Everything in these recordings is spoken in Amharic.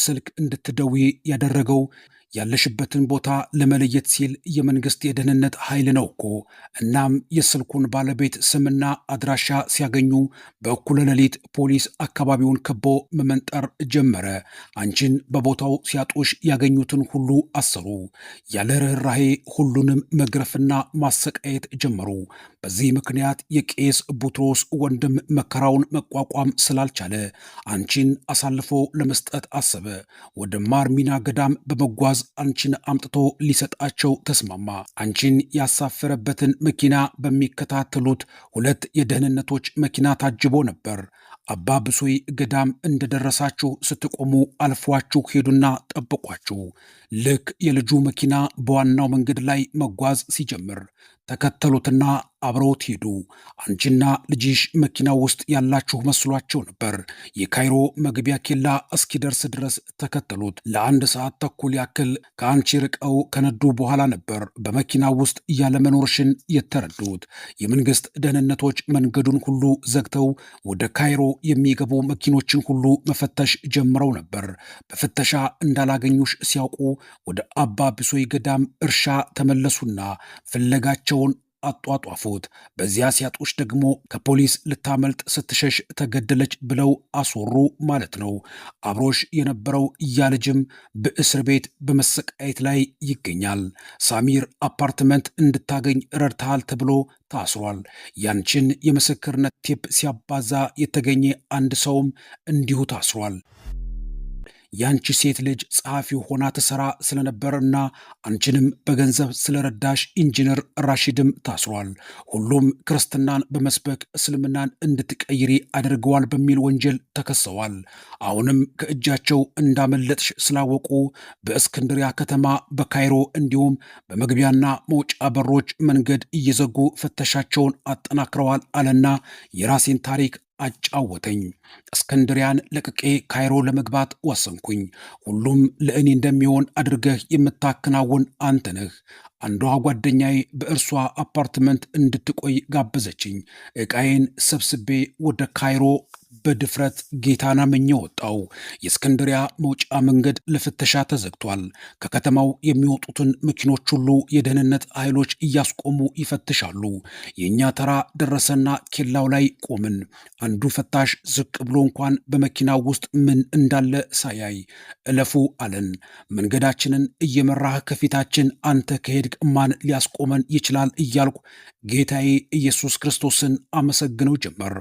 ስልክ እንድትደውይ ያደረገው ያለሽበትን ቦታ ለመለየት ሲል የመንግስት የደህንነት ኃይል ነው እኮ። እናም የስልኩን ባለቤት ስምና አድራሻ ሲያገኙ በእኩለ ሌሊት ፖሊስ አካባቢውን ከቦ መመንጠር ጀመረ። አንቺን በቦታው ሲያጡሽ ያገኙትን ሁሉ አሰሩ። ያለ ርኅራኄ ሁሉንም መግረፍና ማሰቃየት ጀመሩ። በዚህ ምክንያት የቄስ ቡትሮስ ወንድም መከራውን መቋቋም ስላልቻለ አንቺን አሳልፎ ለመስጠት አሰበ። ወደ ማርሚና ገዳም በመጓዝ አንቺን አምጥቶ ሊሰጣቸው ተስማማ። አንቺን ያሳፈረበትን መኪና በሚከታተሉት ሁለት የደህንነቶች መኪና ታጅቦ ነበር። አባ ብሶይ ገዳም እንደደረሳችሁ ስትቆሙ አልፏችሁ ሄዱና ጠብቋችሁ። ልክ የልጁ መኪና በዋናው መንገድ ላይ መጓዝ ሲጀምር ተከተሉትና አብረውት ሄዱ። አንቺና ልጅሽ መኪና ውስጥ ያላችሁ መስሏቸው ነበር። የካይሮ መግቢያ ኬላ እስኪደርስ ድረስ ተከተሉት። ለአንድ ሰዓት ተኩል ያክል ከአንቺ ርቀው ከነዱ በኋላ ነበር በመኪና ውስጥ ያለመኖርሽን የተረዱት። የመንግስት ደህንነቶች መንገዱን ሁሉ ዘግተው ወደ ካይሮ የሚገቡ መኪኖችን ሁሉ መፈተሽ ጀምረው ነበር። በፍተሻ እንዳላገኙሽ ሲያውቁ ወደ አባ ብሶይ ገዳም እርሻ ተመለሱና ፍለጋቸውን አጧጧፉት። በዚያ ሲያጡሽ ደግሞ ከፖሊስ ልታመልጥ ስትሸሽ ተገደለች ብለው አስወሩ ማለት ነው። አብሮሽ የነበረው ያ ልጅም በእስር ቤት በመሰቃየት ላይ ይገኛል። ሳሚር አፓርትመንት እንድታገኝ ረድተሃል ተብሎ ታስሯል። ያንቺን የምስክርነት ቴፕ ሲያባዛ የተገኘ አንድ ሰውም እንዲሁ ታስሯል። ያንቺ ሴት ልጅ ጸሐፊ ሆና ትሰራ ስለነበርና አንቺንም በገንዘብ ስለረዳሽ ኢንጂነር ራሺድም ታስሯል። ሁሉም ክርስትናን በመስበክ እስልምናን እንድትቀይሪ አድርገዋል በሚል ወንጀል ተከሰዋል። አሁንም ከእጃቸው እንዳመለጥሽ ስላወቁ በእስክንድሪያ ከተማ፣ በካይሮ እንዲሁም በመግቢያና መውጫ በሮች መንገድ እየዘጉ ፍተሻቸውን አጠናክረዋል አለና የራሴን ታሪክ አጫወተኝ። እስክንድሪያን ለቅቄ ካይሮ ለመግባት ወሰንኩኝ። ሁሉም ለእኔ እንደሚሆን አድርገህ የምታከናውን አንተ ነህ። አንዷ ጓደኛዬ በእርሷ አፓርትመንት እንድትቆይ ጋበዘችኝ። ዕቃዬን ሰብስቤ ወደ ካይሮ በድፍረት ጌታን አምኜ ወጣው። የእስክንድሪያ መውጫ መንገድ ለፍተሻ ተዘግቷል። ከከተማው የሚወጡትን መኪኖች ሁሉ የደህንነት ኃይሎች እያስቆሙ ይፈትሻሉ። የእኛ ተራ ደረሰና ኬላው ላይ ቆምን። አንዱ ፈታሽ ዝቅ ብሎ እንኳን በመኪናው ውስጥ ምን እንዳለ ሳያይ እለፉ አለን። መንገዳችንን እየመራህ ከፊታችን አንተ ከሄድክ ማን ሊያስቆመን ይችላል እያልኩ ጌታዬ ኢየሱስ ክርስቶስን አመሰግነው ጀመር።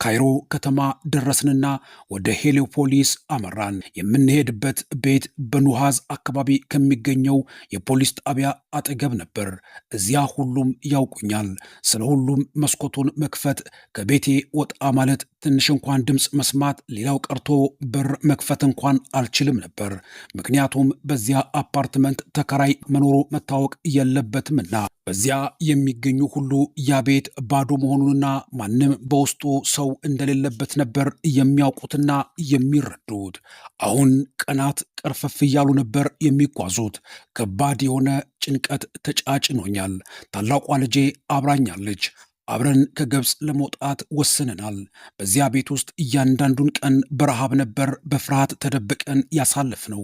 ካይሮ ከተማ ደረስንና ወደ ሄሊዮፖሊስ አመራን። የምንሄድበት ቤት በኑሃዝ አካባቢ ከሚገኘው የፖሊስ ጣቢያ አጠገብ ነበር። እዚያ ሁሉም ያውቁኛል። ስለ ሁሉም መስኮቱን መክፈት፣ ከቤቴ ወጣ ማለት፣ ትንሽ እንኳን ድምፅ መስማት፣ ሌላው ቀርቶ በር መክፈት እንኳን አልችልም ነበር። ምክንያቱም በዚያ አፓርትመንት ተከራይ መኖሩ መታወቅ የለበትምና። በዚያ የሚገኙ ሁሉ ያ ቤት ባዶ መሆኑንና ማንም በውስጡ ሰው እንደሌለበት ነበር የሚያውቁትና የሚረዱት። አሁን ቀናት ቀርፈፍ እያሉ ነበር የሚጓዙት። ከባድ የሆነ ጭንቀት ተጫጭኖኛል። ታላቋ ልጄ አብራኛለች። አብረን ከግብፅ ለመውጣት ወስነናል። በዚያ ቤት ውስጥ እያንዳንዱን ቀን በረሃብ ነበር በፍርሃት ተደብቀን ያሳለፍነው።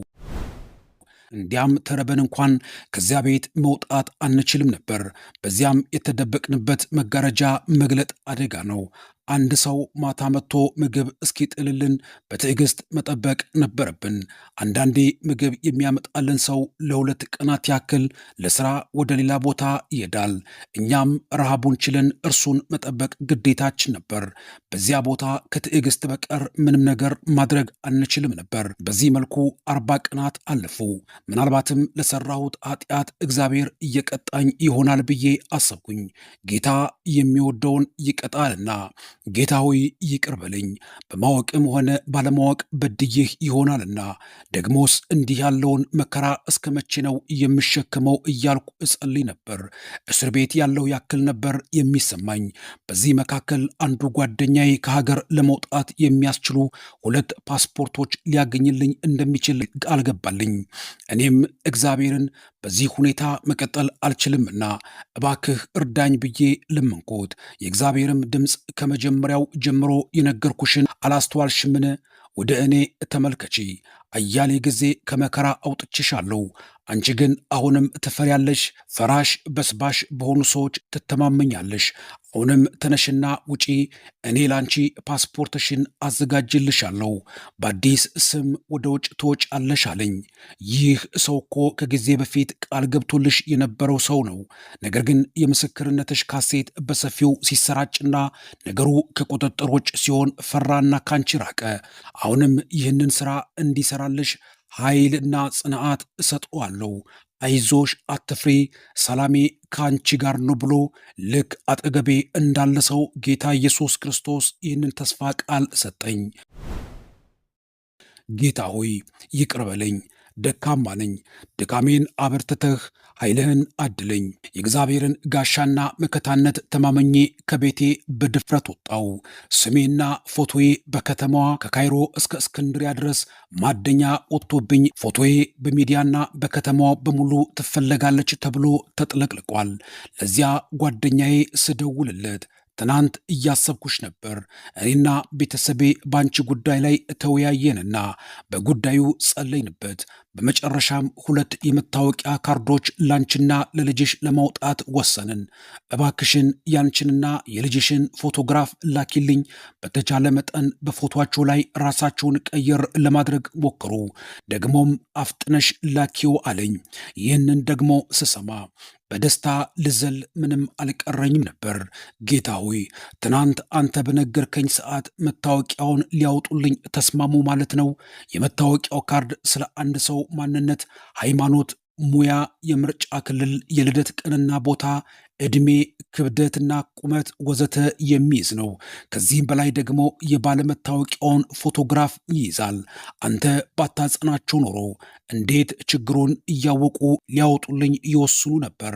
እንዲያም ተረበን እንኳን ከዚያ ቤት መውጣት አንችልም ነበር። በዚያም የተደበቅንበት መጋረጃ መግለጥ አደጋ ነው። አንድ ሰው ማታ መጥቶ ምግብ እስኪጥልልን በትዕግስት መጠበቅ ነበረብን። አንዳንዴ ምግብ የሚያመጣልን ሰው ለ2 ቀናት ያክል ለስራ ወደ ሌላ ቦታ ይሄዳል። እኛም ረሃቡን ችለን እርሱን መጠበቅ ግዴታችን ነበር። በዚያ ቦታ ከትዕግስት በቀር ምንም ነገር ማድረግ አንችልም ነበር። በዚህ መልኩ 40 ቀናት አለፉ። ምናልባትም ለሰራሁት ኃጢአት እግዚአብሔር እየቀጣኝ ይሆናል ብዬ አሰብኩኝ። ጌታ የሚወደውን ይቀጣልና ጌታ ሆይ ይቅር በለኝ፣ በማወቅም ሆነ ባለማወቅ በድዬህ ይሆናልና ደግሞስ እንዲህ ያለውን መከራ እስከ መቼ ነው የምሸከመው እያልኩ እጸልይ ነበር። እስር ቤት ያለው ያክል ነበር የሚሰማኝ። በዚህ መካከል አንዱ ጓደኛዬ ከሀገር ለመውጣት የሚያስችሉ 2 ፓስፖርቶች ሊያገኝልኝ እንደሚችል ቃል ገባልኝ። እኔም እግዚአብሔርን በዚህ ሁኔታ መቀጠል አልችልምና እባክህ እርዳኝ ብዬ ለመንኩት። የእግዚአብሔርም ድምፅ ከመጀመሪያው ጀምሮ የነገርኩሽን አላስተዋልሽምን? ወደ እኔ ተመልከቺ፣ አያሌ ጊዜ ከመከራ አውጥቼሻለሁ። አንቺ ግን አሁንም ትፈሪያለሽ፣ ፈራሽ በስባሽ በሆኑ ሰዎች ትተማመኛለሽ። አሁንም ተነሽና ውጪ፣ እኔ ላንቺ ፓስፖርትሽን አዘጋጅልሻለሁ፣ በአዲስ ስም ወደ ውጭ ትወጫለሽ አለኝ። ይህ ሰው እኮ ከጊዜ በፊት ቃል ገብቶልሽ የነበረው ሰው ነው። ነገር ግን የምስክርነትሽ ካሴት በሰፊው ሲሰራጭና ነገሩ ከቁጥጥር ውጭ ሲሆን ፈራና ካንቺ ራቀ። አሁንም ይህንን ሥራ እንዲሠራልሽ ኃይልና ጽንዓት እሰጠዋለሁ። አይዞሽ፣ አትፍሪ፣ ሰላሜ ከአንቺ ጋር ነው ብሎ ልክ አጠገቤ እንዳለ ሰው ጌታ ኢየሱስ ክርስቶስ ይህንን ተስፋ ቃል ሰጠኝ። ጌታ ሆይ ይቅር በለኝ፣ ደካማ ነኝ። ድካሜን አበርትተህ ኃይልህን አድለኝ። የእግዚአብሔርን ጋሻና መከታነት ተማመኜ ከቤቴ በድፍረት ወጣው። ስሜና ፎቶዬ በከተማዋ ከካይሮ እስከ እስክንድሪያ ድረስ ማደኛ ወጥቶብኝ ፎቶዬ በሚዲያና በከተማዋ በሙሉ ትፈለጋለች ተብሎ ተጥለቅልቋል። ለዚያ ጓደኛዬ ስደውልለት ትናንት እያሰብኩሽ ነበር፣ እኔና ቤተሰቤ በአንቺ ጉዳይ ላይ ተወያየንና በጉዳዩ ጸለይንበት። በመጨረሻም 2 የመታወቂያ ካርዶች ላንቺና ለልጅሽ ለማውጣት ወሰንን። እባክሽን ያንቺንና የልጅሽን ፎቶግራፍ ላኪልኝ። በተቻለ መጠን በፎቶአቸው ላይ ራሳቸውን ቀየር ለማድረግ ሞክሩ፣ ደግሞም አፍጥነሽ ላኪው አለኝ። ይህንን ደግሞ ስሰማ በደስታ ልዘል ምንም አልቀረኝም ነበር። ጌታ ሆይ ትናንት አንተ በነገርከኝ ሰዓት መታወቂያውን ሊያወጡልኝ ተስማሙ ማለት ነው። የመታወቂያው ካርድ ስለ አንድ ሰው ማንነት፣ ሃይማኖት፣ ሙያ፣ የምርጫ ክልል፣ የልደት ቀንና ቦታ፣ ዕድሜ፣ ክብደትና ቁመት ወዘተ የሚይዝ ነው። ከዚህም በላይ ደግሞ የባለመታወቂያውን ፎቶግራፍ ይይዛል። አንተ ባታጸናቸው ኖሮ እንዴት ችግሩን እያወቁ ሊያወጡልኝ ይወስኑ ነበር?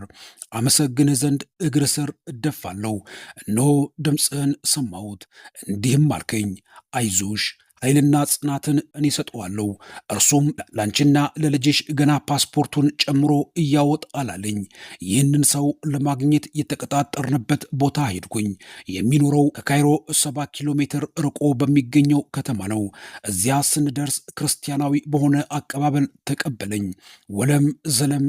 አመሰግንህ ዘንድ እግር ስር እደፋለሁ። እነሆ ድምፅህን ሰማሁት፣ እንዲህም አልከኝ፣ አይዞሽ ኃይልና ጽናትን እኔ ሰጠዋለሁ። እርሱም ላንቺና ለልጅሽ ገና ፓስፖርቱን ጨምሮ እያወጣል አለኝ። ይህንን ሰው ለማግኘት የተቀጣጠርንበት ቦታ ሄድኩኝ። የሚኖረው ከካይሮ 7 ኪሎ ሜትር ርቆ በሚገኘው ከተማ ነው። እዚያ ስንደርስ ክርስቲያናዊ በሆነ አቀባበል ተቀበለኝ። ወለም ዘለም